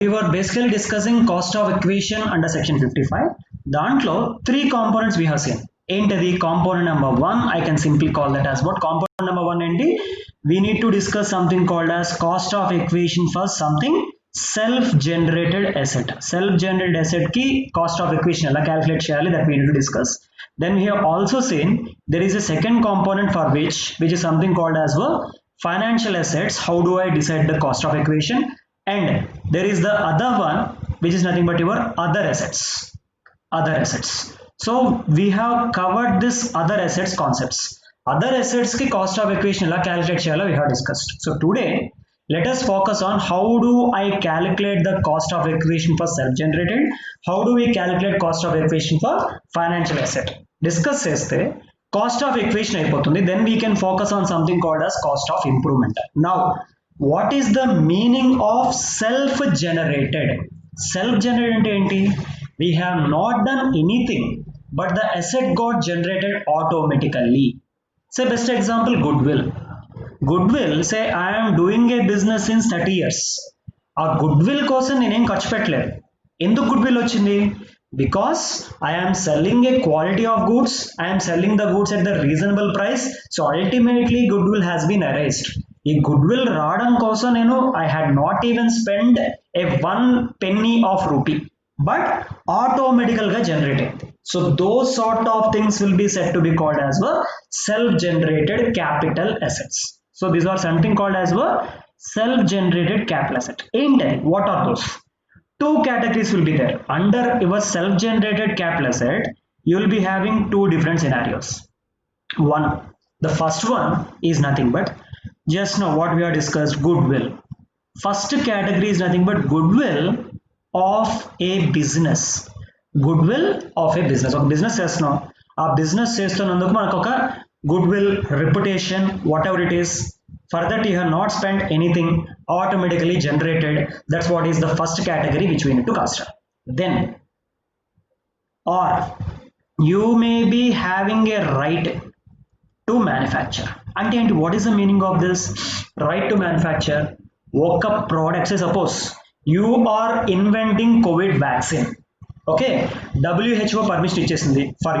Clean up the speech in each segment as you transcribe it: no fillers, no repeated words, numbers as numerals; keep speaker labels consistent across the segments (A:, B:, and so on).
A: We were basically discussing cost of equation under section 55. దాంట్లో three components we have seen. ఏంటది component number 1? I can simply call that as what? Component number 1 ఏంటి? We need to discuss something called as cost of equation for something self-generated asset. Self-generated asset ki cost of equation ఎలా calculate చేయాలి, that we need to discuss. Then we have also seen there is a second component for which is something called as well financial assets. How do I decide the cost of equation? And there is the other one which is nothing but your other assets. So we have covered this other assets concepts. Other assets ki cost of equation ela calculate cheyalo we have discussed. So today let us focus on how do I calculate the cost of equation for self-generated, how do we calculate cost of equation for financial asset. Discuss cheste cost of equation అయిపోతుంది. Then we can focus on something called as cost of improvement. Now what is the meaning of self-generated? Self-generated అంటే ఏంటి? We have not done anything but the asset got generated automatically. Say best example, goodwill. Say I am doing a business since 30 years. ఆ goodwill కోసం నేనేం ఖర్చు పెట్టలేదు. ఎందుకు goodwill వచ్చింది? Because I am selling a quality of goods, I am selling the goods at the reasonable price, so ultimately goodwill has been erased. ఈ goodwill రావడం కోసం నేను I had not even spent a 1 penny of rupee, but automatically గా generated. So those sort of things will be said to be called as well self-generated capital assets. So these are something called as well self-generated capital asset. What are those? Two categories will be there. Under your self-generated capital asset, you will be having two different scenarios. The first one is nothing but just now what we have discussed, goodwill. First category is nothing but goodwill of a business. Goodwill of a business. ఒక business చేస్తున్నాం, ఆ business చేస్తున్నందుకు మనకు ఒక goodwill, reputation, whatever it is, for that you have not spent anything, automatically generated. That's what is the first category which we need to consider. Then or you may be having a right to manufacture. అంటే ఏంటి? What is the meaning of this right to manufacture? ఒక product, say suppose you are inventing COVID vaccine. Okay, WHO permission ఇచ్చేసింది for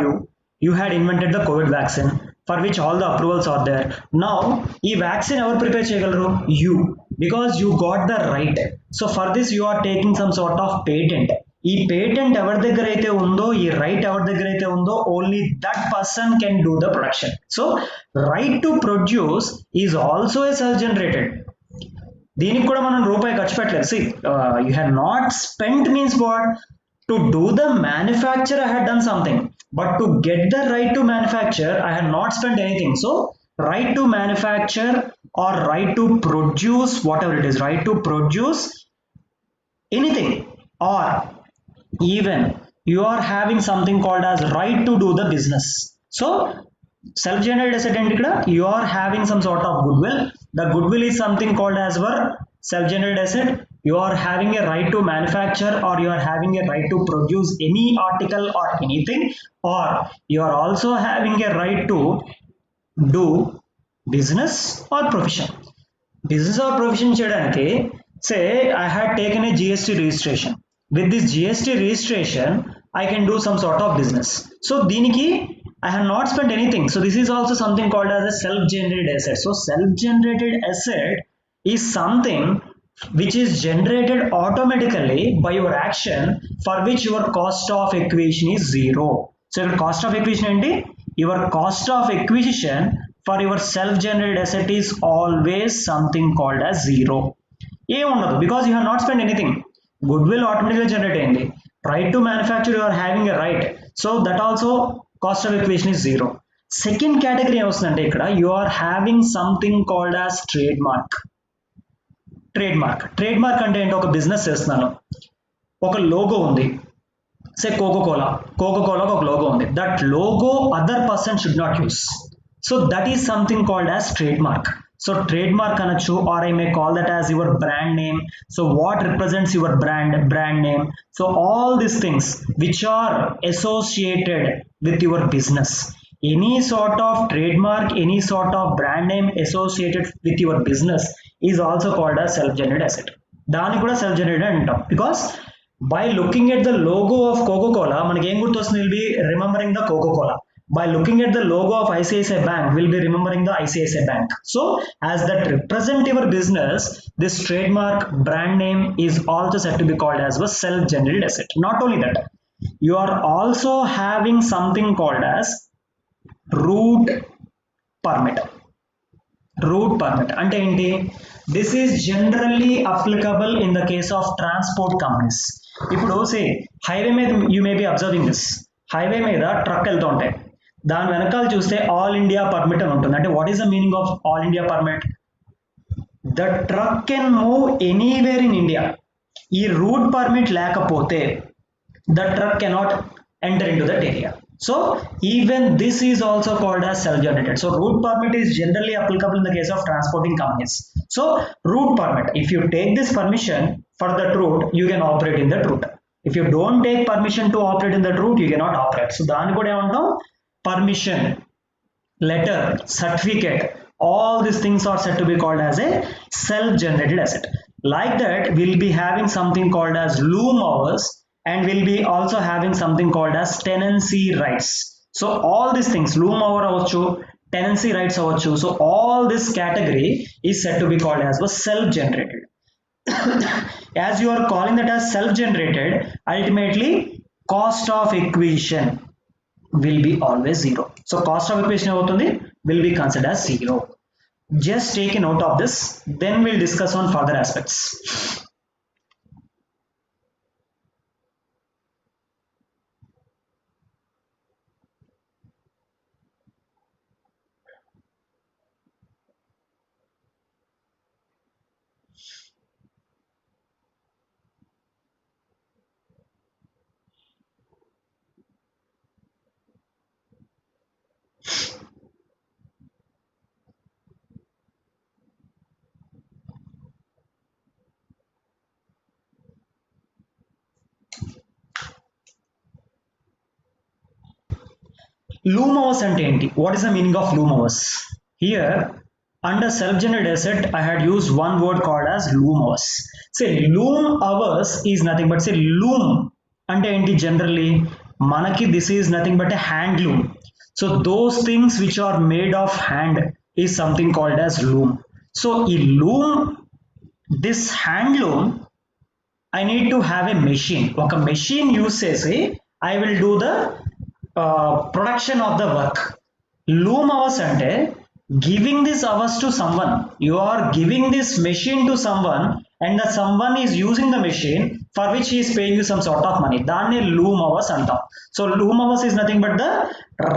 A: you had invented the COVID vaccine for which all the approvals are there. Now ఈ vaccine ఎవరు prepare చేయగలరు? You, because you got the right. So for this you are taking some sort of patent. ఈ patent ఎవరి దగ్గర అయితే ఉందో, ఈ right ఎవరి దగ్గర అయితే ఉందో, only that person can do the production. So right to produce is also a self generated. దీనికి కూడా మనం రూపాయి ఖర్చు పెట్టలేదు. See you have not spent means what? To do the manufacture I had done something, but to get the right to manufacture I have not spent anything. So right to manufacture or right to produce, whatever it is, right to produce anything, or even you are having something called as right to do the business. So self-generated asset and you are having some sort of goodwill. The goodwill is something called as your self-generated asset. You are having a right to manufacture, or you are having a right to produce any article or anything, or you are also having a right to do business or profession. Business or profession cheyadaniki, say I had taken a GST registration. With this GST registration I can do some sort of business. So deeniki I have not spent anything. So this is also something called as a self-generated asset. So self-generated asset is something which is generated automatically by your action, for which your cost of acquisition is zero. So your cost of acquisition enti, your cost of acquisition for your self-generated asset is always something called as zero. ఏ ఉండదు, because you have not spent anything. Goodwill automatically generate అయింది. Right to manufacture, you are having a right, so that also cost of acquisition is zero. Second category ఏమొస్తుందంటే ఇక్కడ you are having something called as trademark. Trademark అంటే ఏంటో, ఒక business చేస్తున్నాను, ఒక logo ఉంది, సే కోకోకోలాకి ఒక లోగో ఉంది. That logo other person should not use. So that is something called as trademark. So trademark అనొచ్చు, or I may call that as your brand name. So what represents your brand name. So all these things which are associated with your business. Any sort of trademark, any sort of brand name associated with your business is also called as self-generated asset. దాన్ని కూడా self generated అంటాం. Because by looking at the logo of Coca-Cola, మనకి ఏం గుర్తొస్తుంది? We'll be remembering the Coca-Cola. By looking at the logo of ICICI Bank, we'll be remembering the ICICI Bank. So as that represent your business, this trademark brand name is also said to be called as a self-generated asset. Not only that, you are also having something called as route permit. Route permit అంటే ఏంటి? This is generally applicable in the case of transport companies. ఇప్పుడు సే highway మీద you may be observing this, highway మీద truck వెళ్తూ ఉంటాయి, దాని వెనకాల చూస్తే ఆల్ ఇండియా పర్మిట్ అని ఉంటుంది. అంటే what is the meaning of all India permit? The truck can move anywhere in India. ఈ రూట్ పర్మిట్ లేకపోతే the truck cannot enter into that area. So even this is also called as self-generated. So route permit is generally applicable in the case of transporting companies. So route permit, if you take this permission for that route, you can operate in that route. If you don't take permission to operate in that route, you cannot operate. So దాన్ని కూడా ఏమంటాం? Permission, letter, certificate, all these things are said to be called as a self-generated asset. Like that, we'll be having something called as loom hours, and we'll be also having something called as tenancy rights. So all these things, loom hour avachchu, tenancy rights avachchu, so all this category is said to be called as was self-generated. As you are calling that as self-generated, ultimately cost of acquisition will be always zero. So cost of acquisition avutundi will be considered as zero. Just take a note of this, then we'll discuss on further aspects. Loom hours అంటే ఏంటి? What is the meaning of loom hours? Here under self-generated asset, I had used one word called as loom hours. Say loom hours is nothing but say loom అంటే ఏంటి? Generally మనకి this is nothing but a hand loom. So those things which are made of hand is something called as loom. So ఈ loom, this hand loom, I need to have a machine. ఒక machine use చేసి I will do the production of the work. Loom hours ante giving this hours to someone. You are giving this machine to someone and that someone is using the machine for which he is paying you some sort of money. Danne loom hours antam. So loom hours is nothing but the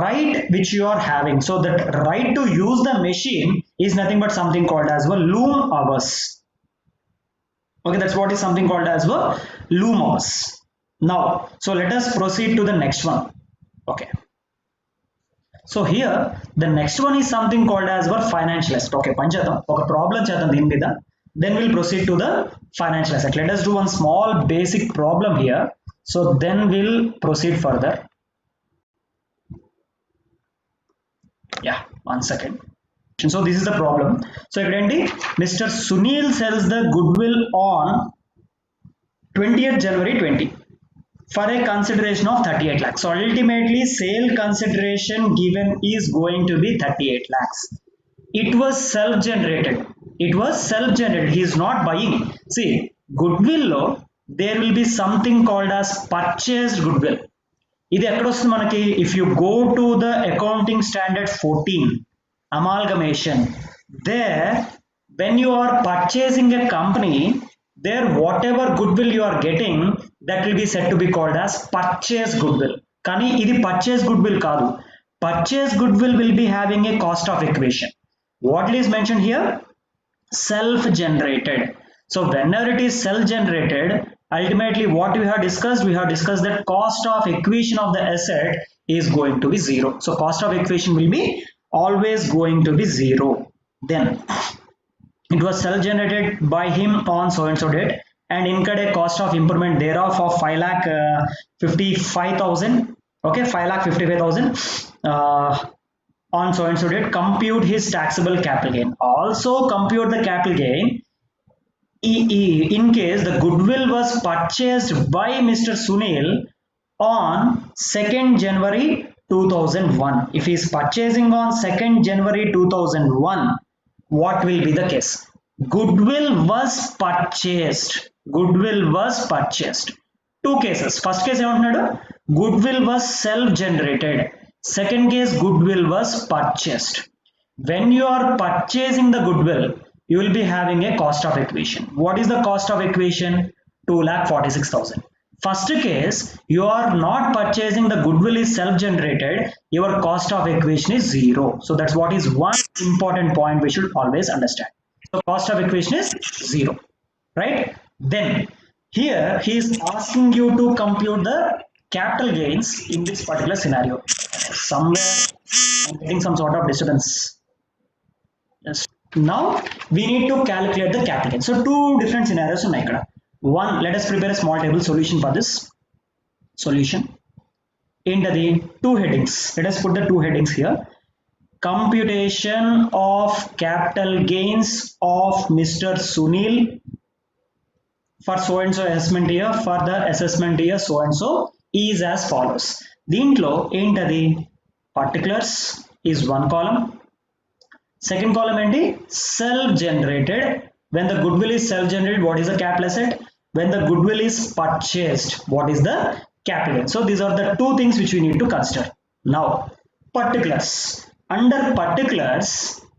A: right which you are having. So that right to use the machine is nothing but something called as well loom hours. Okay, that's what is something called as well loom hours. Now, so let us proceed to the next one. Okay, so here the next one is something called as our financial asset. Okay, panchadam oka problem chedam deen meeda, then we'll proceed to the financial asset. Let us do one small basic problem here, so then we'll proceed further. Yeah, one second. So this is the problem. So ikkadenti Mr. Sunil sells the goodwill on 20th January 20 for a consideration of 38 lakhs. So ultimately sale consideration given is going to be 38 lakhs. It was self-generated. It was self-generated. He is not buying. See, goodwill lo there will be something called as purchased goodwill. ఇది ఎక్కడ వస్తుంది మనకి? If you go to the accounting standard 14 amalgamation, there when you are purchasing a company, there whatever goodwill you are getting, that will be said to be called as purchase goodwill. Kani idi purchase goodwill kaadu. Purchase goodwill will be having a cost of acquisition. What is mentioned here? Self-generated. So whenever it is self-generated, ultimately what we have discussed that cost of acquisition of the asset is going to be zero. So cost of acquisition will be always going to be zero. Then it was self-generated by him on so and so date and incurred a cost of improvement thereof of 5,55,000. Okay, 5,55,000 on so and so date. Compute his taxable capital gain. Also compute the capital gain in case the goodwill was purchased by Mr. Sunil on 2nd January 2001. If he is purchasing on 2nd January 2001, what will be the case? Goodwill was purchased. Goodwill was purchased. Two cases. First case ఏమంటున్నాడు? Goodwill was self-generated. Second case, goodwill was purchased. When you are purchasing the goodwill, you will be having a cost of acquisition. What is the cost of acquisition? 2,46,000. First case, you are not purchasing, the goodwill is self-generated, your cost of acquisition is 0. So that's what is one important point we should always understand. So cost of acquisition is 0, right? Then here he is asking you to compute the capital gains in this particular scenario. Somewhere I'm getting some sort of disturbance. Yes. Now we need to calculate the capital gain. So two different scenarios ఉన్నాయి ఇక్కడ. One, let us prepare a small table solution for this. Solution. Into the two headings. Let us put the two headings here. Computation of capital gains of Mr. Sunil for so and so assessment year, for the assessment year so and so is as follows. దీంట్లో ఏంటది? Particulars is one column. Second column ఏంటి? Self-generated. When the goodwill is self-generated, what is the capital asset? When the goodwill is purchased, what is the capital gain? So these are the two things which we need to consider. Now, particulars. Under particulars,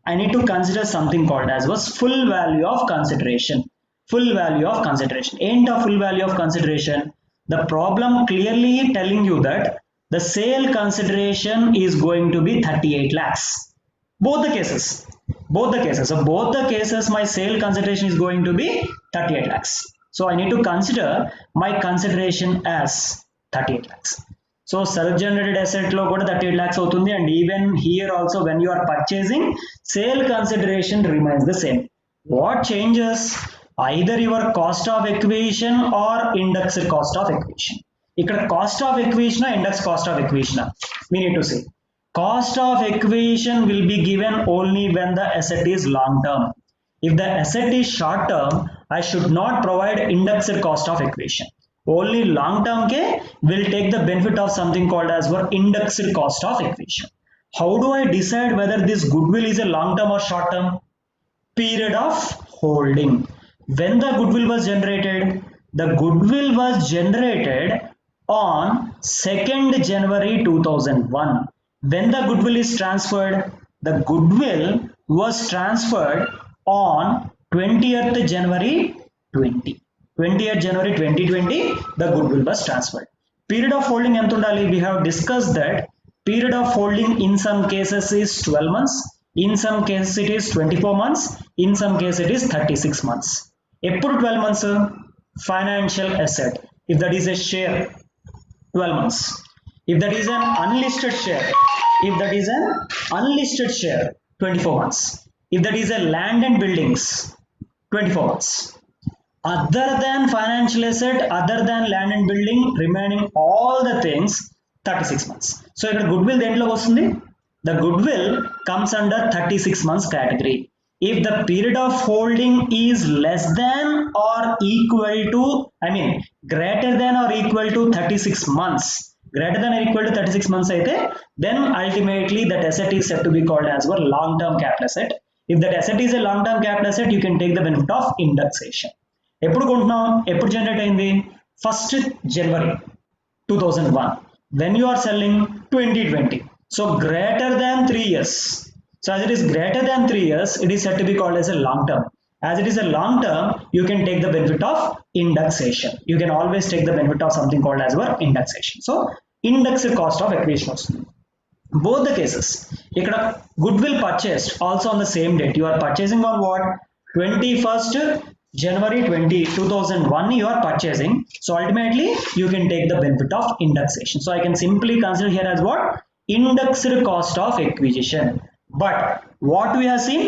A: I need to consider something called as was full value of consideration. Full value of consideration. Ain't a full value of consideration. The problem clearly telling you that the sale consideration is going to be 38 lakhs. Both the cases. So both the cases, my sale consideration is going to be 38 lakhs. So I need to consider my consideration as 38 lakhs. So self-generated asset lo kuda 38 lakhs avutundi, and even here also when you are purchasing, sale consideration remains the same. What changes? Either your cost of acquisition or indexed cost of acquisition. Ikkada cost of acquisition or indexed cost of acquisition, we need to say. Cost of acquisition will be given only when the asset is long term. If the asset is short term, I should not provide indexed cost of acquisition. Only long term ke will take the benefit of something called as for indexed cost of acquisition. How do I decide whether this goodwill is a long term or short term? Period of holding. When the goodwill was generated? The goodwill was generated on 2nd January 2001. When the goodwill is transferred? The goodwill was transferred on 20th January 20. 20th January 2020, the goodwill was transferred. Period of holding ఎంత ఉండాలి? We have discussed that period of holding in some cases is 12 months, in some cases it is 24 months, in some cases it is 36 months. ఎప్పుడు 12 months? Financial asset. If that is a share, 12 months. If that is an unlisted share, 24 months. If that is a land and buildings, 24 months. Other than financial asset, other than land and building, remaining all the things, 36 months. So if the goodwill dentlo vastundi, the goodwill comes under 36 months category. If the period of holding is less than or equal to, greater than or equal to 36 months, greater than or equal to 36 months aithe, then ultimately that asset is said to be called as a long-term capital asset. If that asset is a long-term capital asset, you can take the benefit of indexation. ఎప్పుడు కొంటున్నాం? ఎప్పుడు generate అయింది? 1st January 2001. When you are selling? 2020. So greater than 3 years. So as it is greater than 3 years, it is said to be called as a long term. As it is a long term, you can take the benefit of indexation. You can always take the benefit of something called as indexation. So indexed cost of acquisition. Both the cases. Ikkada goodwill purchased also on the same date. You are purchasing on what? 21st January 2001 you are purchasing. So ultimately you can take the benefit of indexation. So I can simply consider here as what? Indexed cost of acquisition. But what we have seen?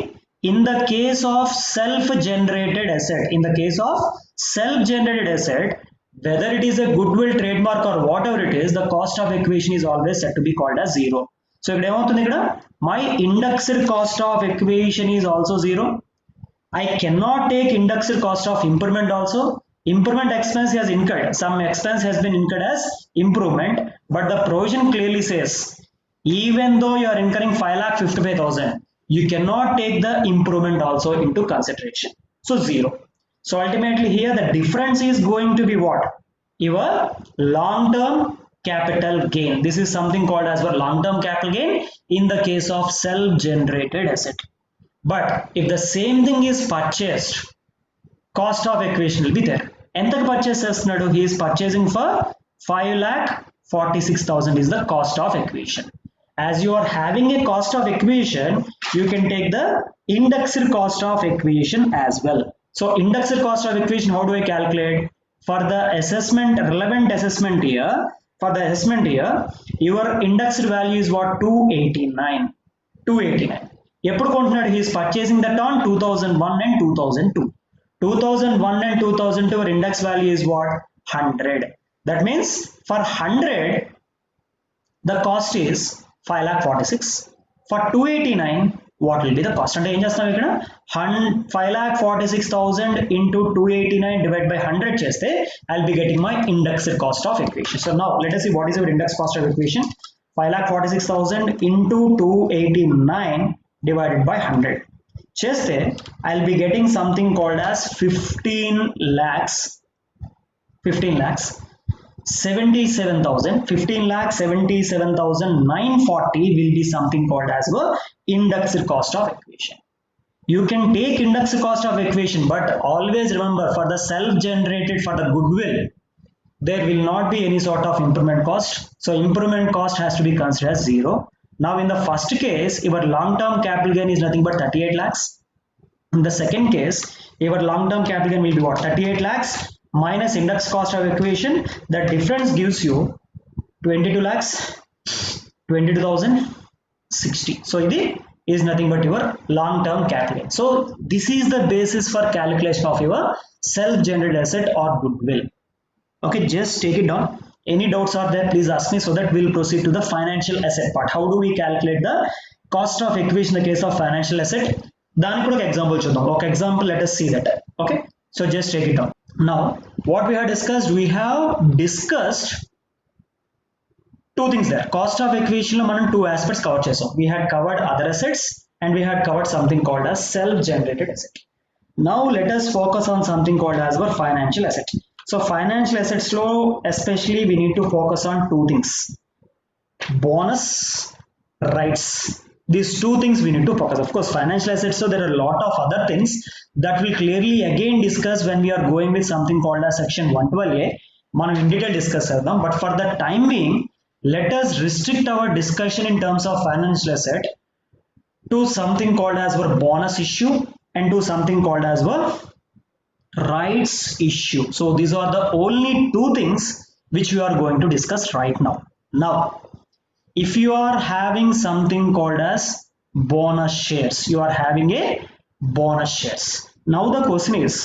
A: In the case of self-generated asset, whether it is a goodwill, trademark or whatever it is, the cost of acquisition is always said to be called as 0. So my indexed cost of acquisition is also 0. I cannot take indexed cost of improvement also. Improvement expense has incurred, some expense has been incurred as improvement, but the provision clearly says even though you are incurring 5,55,000, you cannot take the improvement also into consideration, so zero. So ultimately here the difference is going to be what? Your long term capital gain. This is something called as your long term capital gain in the case of self generated asset. But if the same thing is purchased, cost of acquisition will be there. Enthaki purchase chestunadu? He is purchasing for 5,46,000 is the cost of acquisition. As you are having a cost of acquisition, you can take the indexed cost of acquisition as well. So indexed cost of acquisition, how do I calculate? For the assessment, relevant assessment year, for the assessment year, your indexed value is what? 289. 289. ఎప్పుడు కొంటున్నాడు? he is purchasing that on 2001 and 2002. 2001 and 2002 our index value is what? 100. That means for 100 the cost is 5,46,000. For 289 what will be the cost? అంటే ఏం చేస్తాం ఇక్కడ? 5,46,000 into 289 divided by 100 చేస్తే I'll be getting my indexed cost of acquisition. So now let us see what is your index cost of acquisition. 5,46,000 into 289 divided by 100 cheste I'll be getting something called as 15 lakhs 77,940 will be something called as the indexed cost of acquisition. You can take indexed cost of acquisition, but always remember for the self generated, for the goodwill, there will not be any sort of improvement cost. So improvement cost has to be considered as zero. Now in the first case, your long-term capital gain is nothing but 38 lakhs. In the second case, your long-term capital gain will be what? 38 lakhs minus index cost of acquisition. The difference gives you 22 lakhs, 22,060. So this is nothing but your long-term capital gain. So this is the basis for calculation of your self-generated asset or goodwill. Okay, just take it down. Any doubts are there, please ask me, so that we'll proceed to the financial asset part. How do we calculate the cost of acquisition in the case of financial asset? దానికి కూడా ఒక example చూద్దాం. ఒక example let us see that. Okay, so just take it down. Now what we have discussed, two things there. Cost of acquisition లో మనం two aspects cover చేసాం. We had covered other assets and we had covered something called as self generated asset. Now let us focus on something called as our financial asset. So financial assets low, especially we need to focus on two things: bonus, rights. These two things we need to focus. Of course, financial assets, so there are a lot of other things that we clearly again discuss when we are going with something called as section 112A. మనం in detail discuss చేద్దాం. But for the time being, let us restrict our discussion in terms of financial asset to something called as our bonus issue and to something called as our rights issue. So these are the only two things which we are going to discuss right now. Now, if you are having something called as bonus shares, you are having a bonus shares. Now the question is,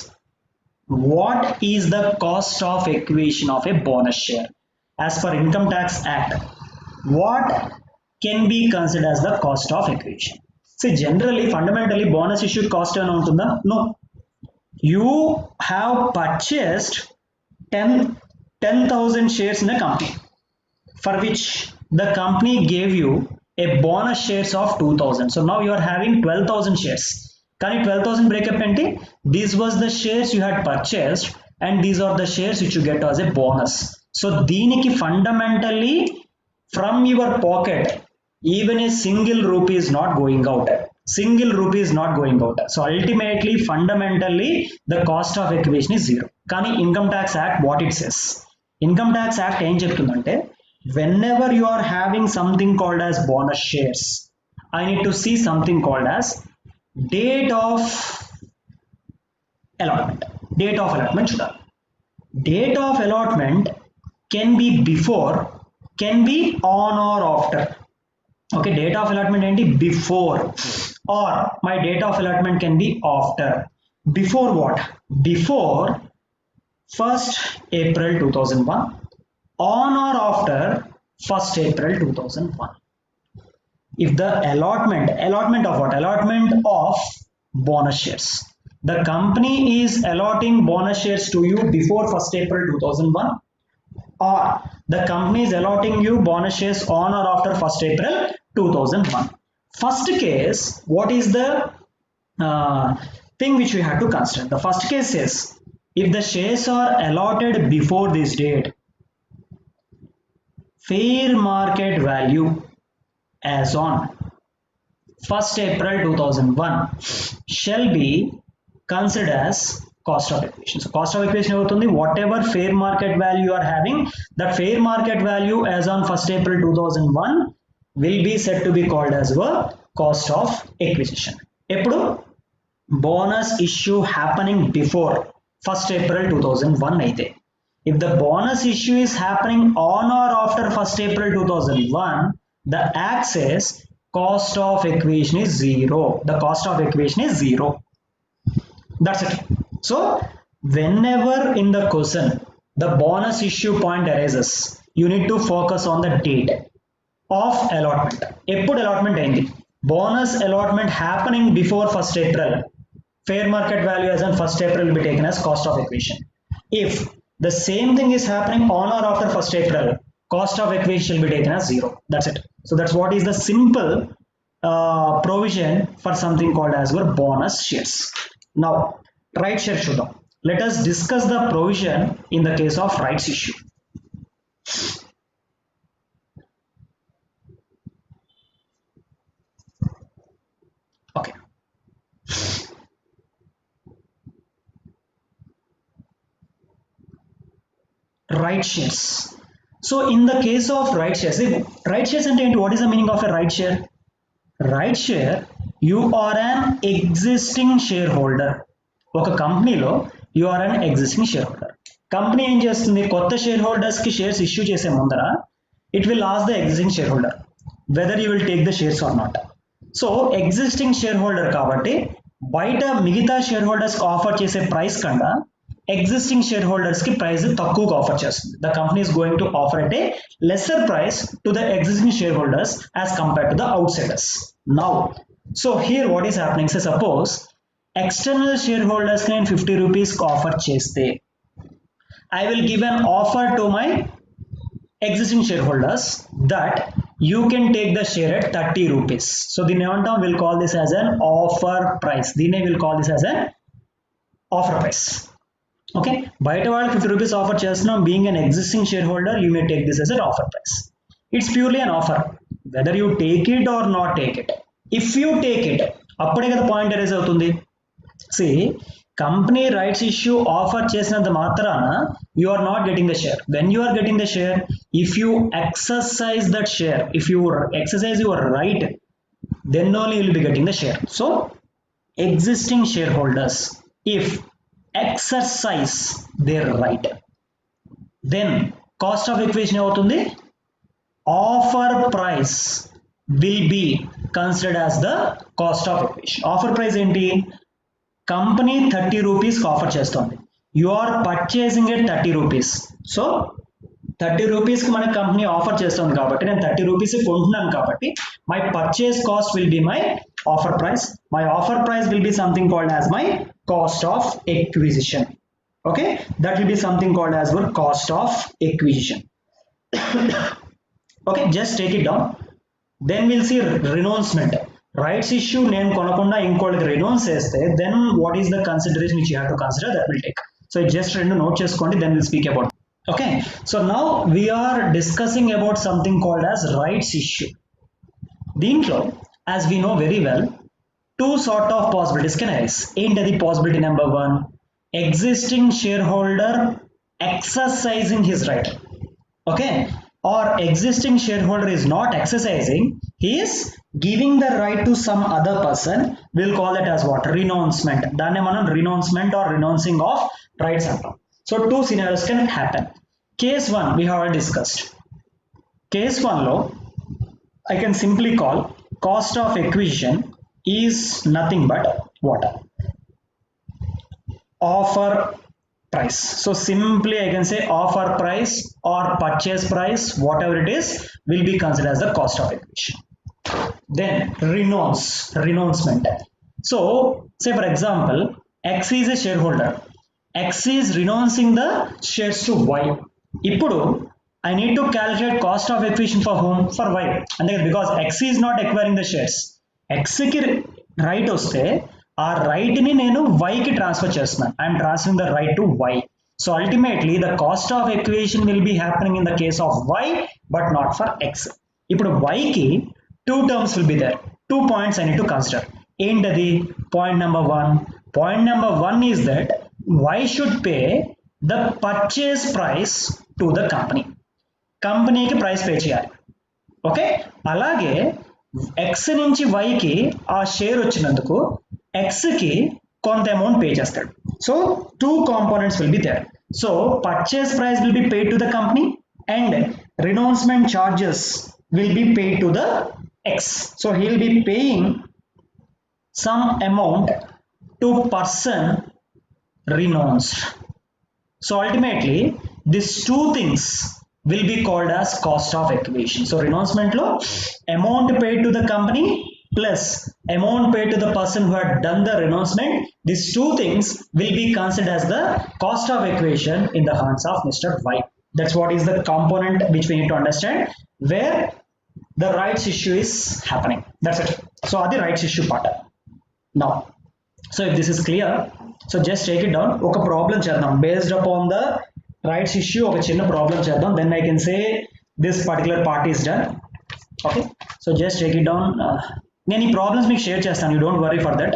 A: what is the cost of acquisition of a bonus share? As per Income Tax Act, what can be considered as the cost of acquisition? See, generally, fundamentally, bonus issue cost ana untunda? No. You have purchased 10,000 shares in a company, for which the company gave you a bonus shares of 2,000. So now you are having 12,000 shares. Can you 12,000 breakup enti? These was the shares you had purchased and these are the shares which you get as a bonus. So దీనికి fundamentally from your pocket even a single rupee is not going out. Single rupee is not going out. So ultimately, fundamentally, the cost of acquisition is zero. Kani Income Tax Act, what it says? Income Tax Act ఏం చెప్తుందంటే, whenever you are having something called as bonus shares, I need to see something called as date of allotment. Date of allotment చూడాలి. Date of allotment can be before, can be on or after. Okay, date of allotment enti before, or my date of allotment can be after. Before what? Before 1st April 2001, on or after 1st April 2001. If the allotment of what? Allotment of bonus shares. The company is allotting bonus shares to you before 1st April 2001, or the company is allotting you bonus shares on or after 1st April 2001. First case, what is the thing which we have to consider? The first case says, if the shares are allotted before this date, fair market value as on 1st April 2001 shall be considered as cost of acquisition. So cost of acquisition avutundi whatever fair market value you are having, that fair market value as on 1st April 2001 will be said to be called as a cost of acquisition. Eppudu bonus issue happening before 1st April 2001 aithe. If the bonus issue is happening on or after 1st April 2001, the act says cost of acquisition is zero. The cost of acquisition is zero. That's it. So whenever in the question the bonus issue point arises, you need to focus on the date of allotment. Eppudu allotment ayindi? Bonus allotment happening before 1st April, fair market value as on 1st April will be taken as cost of acquisition. If the same thing is happening on or after 1st April, cost of acquisition will be taken as zero. That's it. So that's what is the simple provision for something called as your bonus shares. Now, right share shuddam. Let us discuss the provision in the case of rights issue. Okay. Right shares. So in the case of right shares, right shares and what is the meaning of a right share? Right share, you are an existing shareholder. ఒక కంపెనీలో you are an existing share holder. Company ఏం చేస్తుంది, కొత్త share holders కి shares issue చేసే ముందర it will ask the existing share holder whether you will take the shares or not. So existing share holder కాబట్టి బయట మిగతా షేర్ హోల్డర్స్ ఆఫర్ చేసే ప్రైస్ కన్నా ఎగ్జిస్టింగ్ షేర్ హోల్డర్స్ కి ప్రైస్ తక్కువగా ఆఫర్ చేస్తుంది. The company is going to offer at a lesser price to the existing share holders as compared to the outsiders. Now so here what is happening, say suppose external shareholders can 50 rupees offer cheste, I will give an offer to my existing shareholders that you can take the share at 30 rupees. So the Nevantam will call this as an offer price. Dine will call this as an offer price. Okay, బయట వాళ్ళు 50 rupees offer చేస్తున్నాం, being an existing shareholder you may take this as an offer price. It's purely an offer, whether you take it or not take it. If you take it, అప్పుడే కదా point arise అవుతుంది. See, company rights issue offer చేసినంత మాత్రాన you are not getting the share. When you are getting the share, if you exercise that share, if you exercise your right, then only you will be getting the share. So existing shareholders, if exercise their right, then cost of acquisition అవుతుంది, offer price will be considered as the cost of acquisition. Offer price ఏంటి, company 30 rupees offer చేస్తుంది, you are purchasing at 30 rupees. So 30 రూపీస్కి మన company offer చేస్తుంది కాబట్టి నేను 30 rupees కొంటున్నాను కాబట్టి my purchase cost will be my offer price. My offer price will be something called as my cost of acquisition. Okay, that will be something called as your cost of acquisition. Okay, just take it down. Then will see renouncement. Rights issue నేను కొనకుండా ఇంకోటికి renounce చేస్తే then what is the consideration which you have to consider, that will take. So just రెండు note చేసుకోండి, then will speak about. Okay, so now we're discussing about something called as rights issue. దీంట్లో as we know very well two sort of possibilities can arise. ఏంటది possibility number 1, existing share holder exercising his right. Okay, or existing shareholder is not exercising, he is giving the right to some other person. We'll call it as what, renouncement. Danne manam renouncement or renouncing of rights antam. So two scenarios can happen. Case 1 we have already discussed. Case 1 lo I can simply call cost of acquisition is nothing but what, offer price. So simply I can say offer price or purchase price, whatever it is, will be considered as the cost of acquisition. Then renouncement. So say for example X is a shareholder. X is renouncing the shares to Y. ఇప్పుడు I need to calculate cost of acquisition for whom? For Y. And then because X is not acquiring the shares. X కి right వస్తే ఆ right ని నేను Y కి transfer చేస్తున్నాను. I am transferring the right to Y. So ultimately the cost of acquisition will be happening in the case of Y but not for X. ఇప్పుడు Y కి two terms will be there. 2 points I need to consider. ఏంటది? Point number 1. Point number 1 is that Y should pay the purchase price to the company. కంపెనీకి price pay చేయాలి. Okay, అలాగే X నుంచి వైకి ఆ share వచ్చినందుకు ఎక్స్కి కొంత అమౌంట్ పే చేస్తాడు. So two components will be there. So purchase price will be paid to the company and renouncement charges will be paid to the X. So he will be paying some amount to person renounced. So ultimately these two things will be called as cost of acquisition. So renouncement lo amount paid to the company plus amount paid to the person who had done the renouncement, these two things will be considered as the cost of acquisition in the hands of Mr. Y. That's what is the component which we need to understand where the rights issue is happening. That's it. So adi rights issue part. Now, so if this is clear, so just take it down. Okay, problem chedam based upon the rights issue. Okay, chinna problem chedam. Then I can say this particular part is done. Okay, so just take it down. Any problems meeku share chestanu. You don't worry for that.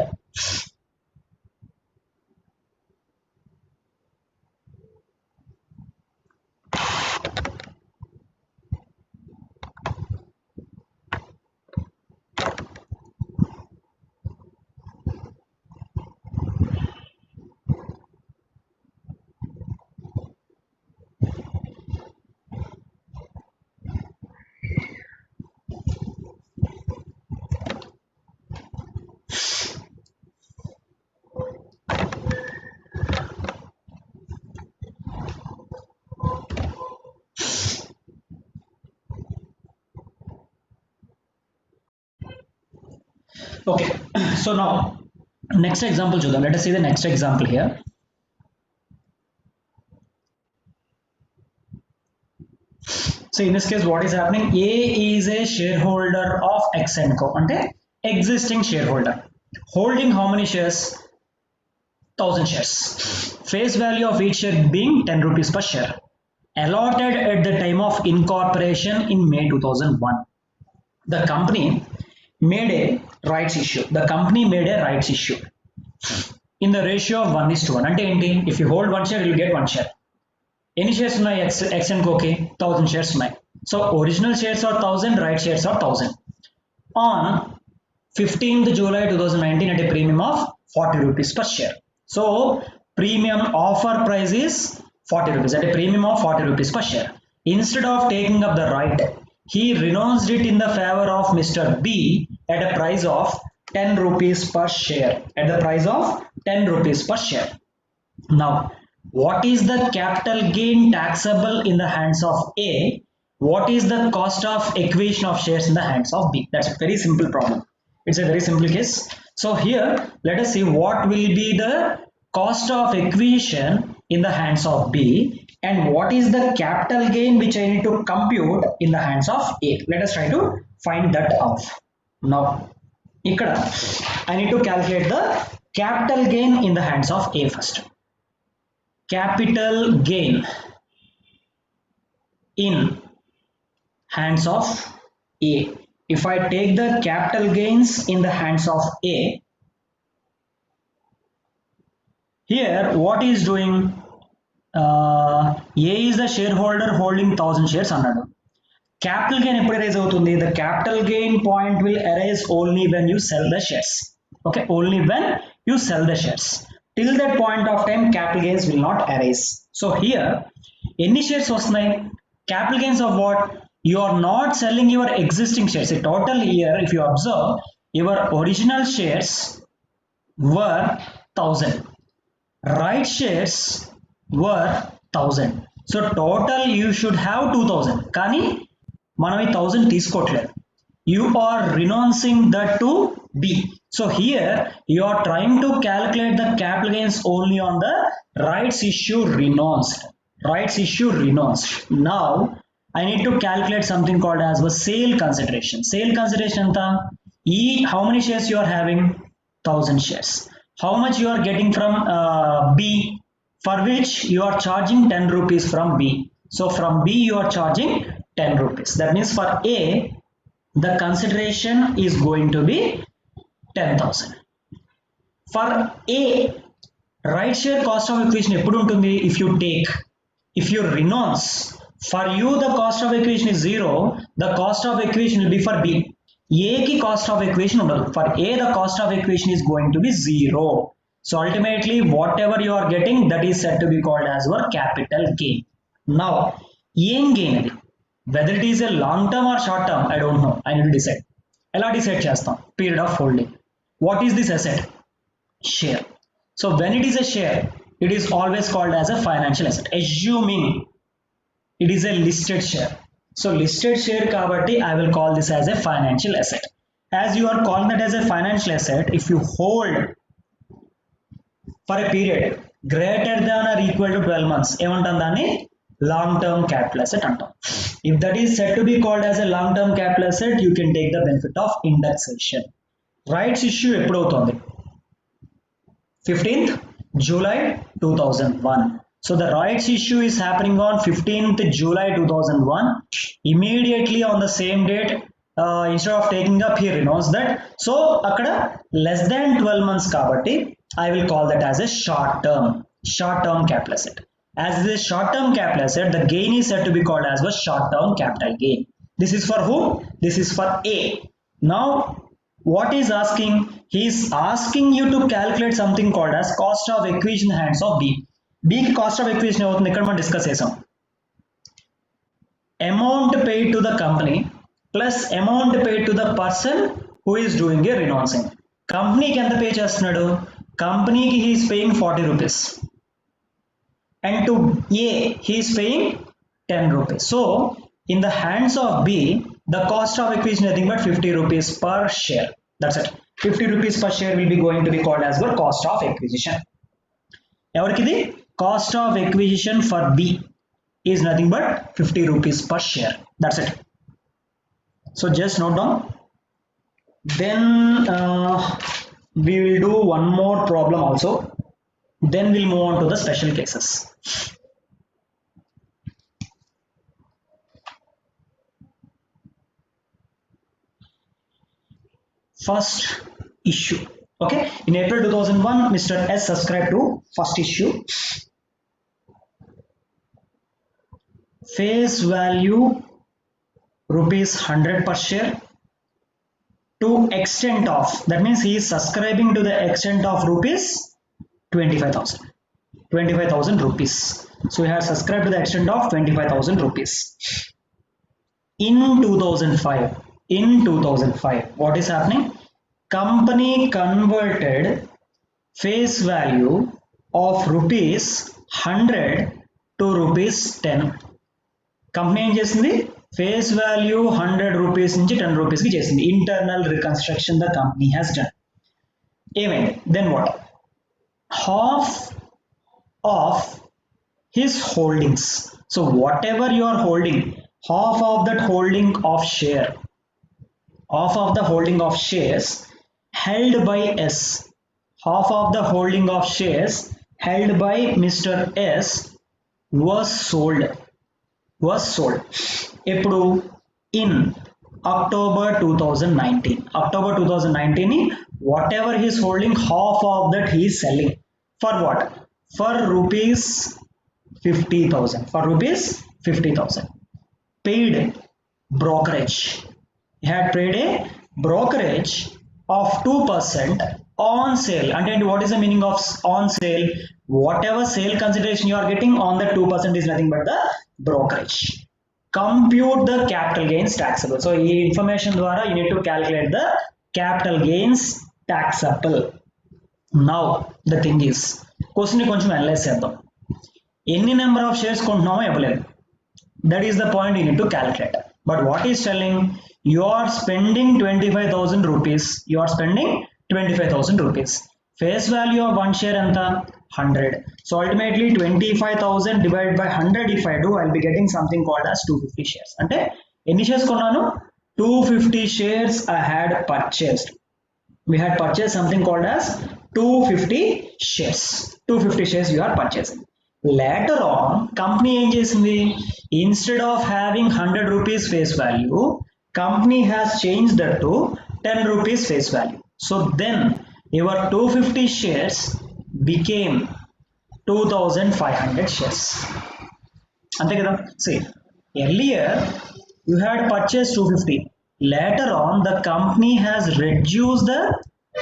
A: Okay, so now next example chudam. Let us see the next example here. So in this case what is happening? A is a shareholder of X and Co. Ante existing shareholder holding how many shares? 1000 shares. Face value of each share being 10 rupees per share. Allotted at the time of incorporation in May 2001. The company made a rights issue. The company made a rights issue in the ratio of 1:1. Ante enti? If you hold one share, you will get one share. Any shares unnai X and Co ki 1000 shares unnai. So original shares are 1000, right shares are 1000. On 15th July 2019 at a premium of 40 rupees per share. So premium offer price is 40 rupees at a premium of 40 rupees per share. Instead of taking up the right, he renounced it in the favor of Mr. B at a price of 10 rupees per share. At the price of 10 rupees per share. Now, what is the capital gain taxable in the hands of A? What is the cost of acquisition of shares in the hands of B? That's a very simple problem. It's a very simple case. So here, let us see what will be the cost of acquisition in the hands of B and what is the capital gain which I need to compute in the hands of A. Let us try to find that out. Now, ikkada I need to calculate the capital gain in the hands of A first. Capital gain in hands of A. If I take the capital gains in the hands of A, here what is doing? A is the shareholder holding 1000 shares అన్నాడు. Capital gain ఎప్పుడు arise అవుతుంది? The capital gain point will arise only when you sell the shares. Okay, only when you sell the shares. Till that point of time, capital gains will not arise. So here, any shares వస్తున్నాయి? Capital gains of what? You are not selling your existing shares. The total here, if you observe, your original shares were 1000. Right shares were 1000. So total you should have 2000. కానీ మనం ఈ 1000 తీసుకోవట్లేదు. You are renouncing that to B. So here you are trying to calculate the capital gains only on the rights issue renounced. Rights issue renounced. Now I need to calculate something called as a sale consideration. Sale consideration how many shares you are having? 1000 shares. How much you are getting from B, for which you are charging 10 rupees from B. So from B you are charging 10 rupees. That means for A the consideration is going to be 10,000. For A, right share cost of acquisition eppudu untundi? If you renounce, for you the cost of acquisition is 0, the cost of acquisition will be for B. A ki cost of acquisition undadu. For A the cost of acquisition is going to be 0. So ultimately whatever you are getting, that is said to be called as your capital gain. Now em gain adi, whether it is a long term or short term, I don't know. I need to decide. Ela decide chestam? Period of holding. What is this asset? Share. So when it is a share, it is always called as a financial asset, assuming it is a listed share. So listed share kabatti I will call this as a financial asset. As you are calling that as a financial asset, if you hold for a period greater than or equal to 12 months, emantam danni long term capital asset antam. If that is said to be called as a long term capital asset, you can take the benefit of indexation. Rights issue eppudu avutundi? 15th July 2001. So the rights issue is happening on 15th July 2001. Immediately on the same date, instead of taking up, he renounced that. So akkada less than 12 months kabatti I will call that as a short term capital asset. As this short term capital asset, the gain is said to be called as a short term capital gain. This is for whom? This is for A. Now what is asking? He is asking you to calculate something called as cost of acquisition in the hands of B. B ki cost of acquisition avutundi ikkada మనం discuss చేసాం. Amount paid to the company plus amount paid to the person who is doing a renouncing. Company ki enta pay చేస్తున్నాడు? Company ki he is paying 40 rupees and to A he is paying 10 rupees. So in the hands of B, the cost of acquisition is nothing but 50 rupees per share. That's it. 50 rupees per share will be going to be called as the cost of acquisition. Evarikidi cost of acquisition for B is nothing but 50 rupees per share. That's it. So just note down. Then we will do one more problem also. Then we'll move on to the special cases. First issue. Okay, in April 2001, Mr. S subscribed to first issue. Face value rupees 100 per share to extent of, that means he is subscribing to the extent of rupees 25,000 rupees. So he has subscribed to the extent of 25,000 rupees. In 2005, what is happening? Company converted face value of rupees 100 to rupees 10. Company ఏం చేసింది? Face value 100 rupees నుంచి 10 rupees కి చేసింది. Internal reconstruction the company has done. ఏమైంది? Then what? Half of his holdings. So whatever you are holding, half of that holding of share, half of the holding of shares held by S, half of the holding of shares held by Mr. S was sold. Eppudu? In October 2019. October 2019 whatever he is holding, half of that he is selling. For what? For rupees 50,000. For rupees 50,000. Paid brokerage. He had paid a brokerage of 2% on sale. And what is the meaning of on sale? Whatever sale consideration you are getting, on that 2% is nothing but the brokerage. Compute the capital gains taxable. So ఈ information ద్వారా you need to calculate the capital gains taxable. Now the thing is, question ని కొంచెం analyse చేద్దాం. ఎన్ని number of shares కొంటున్నామో ఇవ్వలేదు. That is the point you need to calculate. But what is telling? You are spending 25,000 rupees. You are spending 25,000 rupees. Face value of one share anta 100. So ultimately 25,000 divided by 100 if I do, I'll be getting something called as 250 shares. Ante enni shares konanu? 250 shares I had purchased. We had purchased something called as 250 shares. 250 shares you are purchasing. Later on, company ఏం చేసింది? Instead of having 100 rupees face value, company has changed that to 10 rupees face value. So then your 250 shares became 2500 shares. అంతే కదా? See, earlier you had purchased 250. Later on, the company has reduced the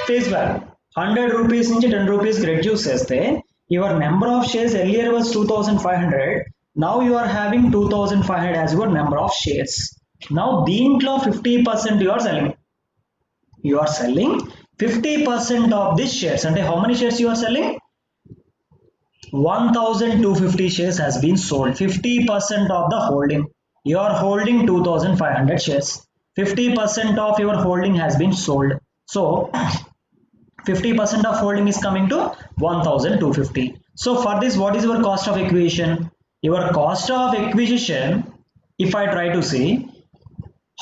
A: face value. 100 rupees నుంచి 10 rupees reduce చేస్తే your number of shares earlier was 2500. Now you are having 2500 as your number of shares. Now దీంట్లో 50% you are selling. You are selling 50% of these shares. And how many shares you are selling? 1250 shares has been sold. 50% of the holding. You are holding 2500 shares. 50% of your holding has been sold. So 50% of holding is coming to 1250. So for this, what is your cost of acquisition? Your cost of acquisition, if I try to see,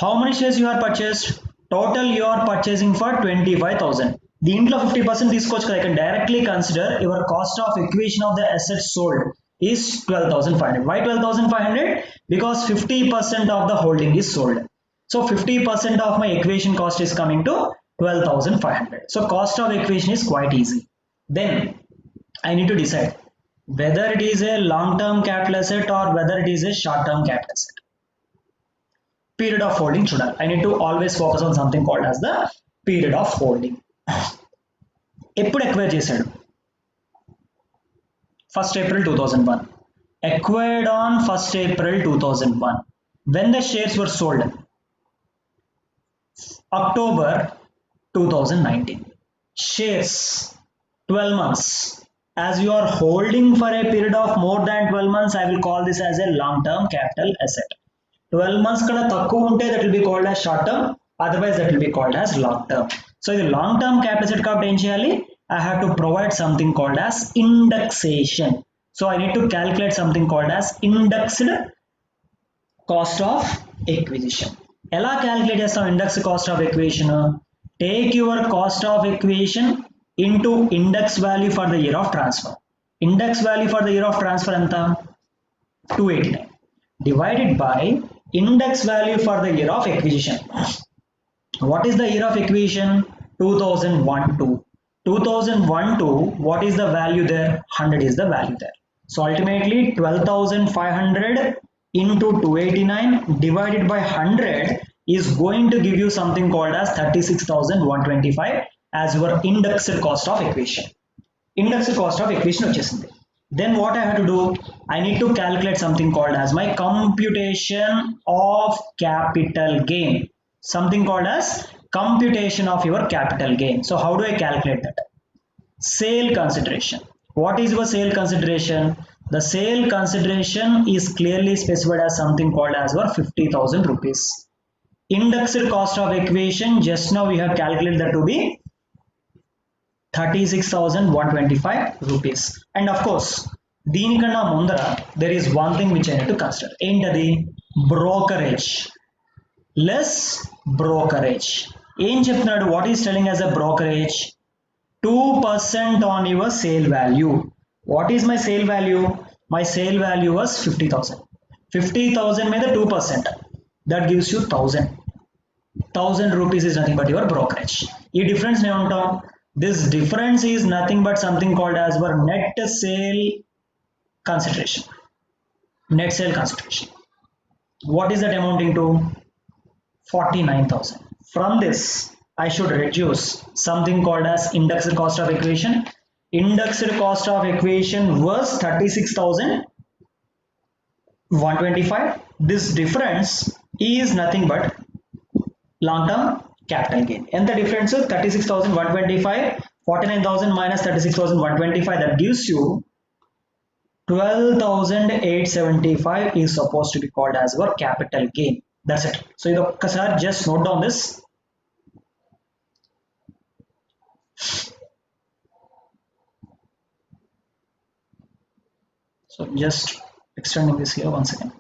A: how many shares you are purchased? Total you are purchasing for 25,000. దీంట్లో 50% తీసుకోవచ్చు కదా. I can directly consider your cost of acquisition of the assets sold is 12,500. Why 12,500? Because 50% of the holding is sold. So 50% of my acquisition cost is coming to 12,500. So cost of acquisition is quite easy. Then I need to decide whether it is a long-term capital asset or whether it is a short-term capital asset. Period of holding చూడాలి. I need to always focus on something called as the period of holding. ఎప్పుడు acquire చేశాడు? 1st April 2001. Acquired on 1st April 2001. When the shares were sold? October 2019. Shares 12 months. As you are holding for a period of more than 12 months, I will call this as a long-term capital asset. 12 months kanda takkuva unte that will be called as short term, otherwise that will be called as long term. So the long term capital asset kabatti em cheyali? I have to provide something called as indexation. So I need to calculate something called as indexed cost of acquisition. ఎలా calculate చేస్తాం index cost of equation? Take your cost of equation into index value for the year of transfer. Index value for the year of transfer ఎంత? 289 divided by index value for the year of acquisition. What is the year of acquisition? 2001-2. 2001-2, what is the value there? 100 is the value there. So ultimately 12,500 into 289 divided by 100 is going to give you something called as 36,125 as your indexed cost of acquisition. Indexed cost of acquisition వచ్చేసింది. Then what I have to do? I need to calculate something called as my computation of capital gain. Something called as computation of your capital gain. So how do I calculate that? Sale consideration. What is your sale consideration? The sale consideration is clearly specified as something called as your 50,000 rupees. Indexed cost of acquisition, just now we have calculated that to be 36,125 rupees. And of course, దీనికన్నా ముందర there is one thing which I need to consider. ఏంటది? Brokerage. Less brokerage. ఏం చెప్తున్నాడు? What is telling as a brokerage? 2% on your sale value. What is my sale value? My sale value was 50,000. 50,000 మీద 2%. That gives you 1,000. 1,000 rupees is nothing but your brokerage. ఈ difference ఏమంటాం? This difference is nothing but something called as our net sale consideration. Net sale consideration. What is that amounting to? 49,000. From this, I should reduce something called as indexed cost of acquisition. Indexed cost of acquisition was 36,125. This difference is nothing but long-term capital gain. And the difference is 36,125, 49,000 minus 36,125, that gives you 12,875 is supposed to be called as our capital gain. That's it. So just note down this. So just extending this here once again.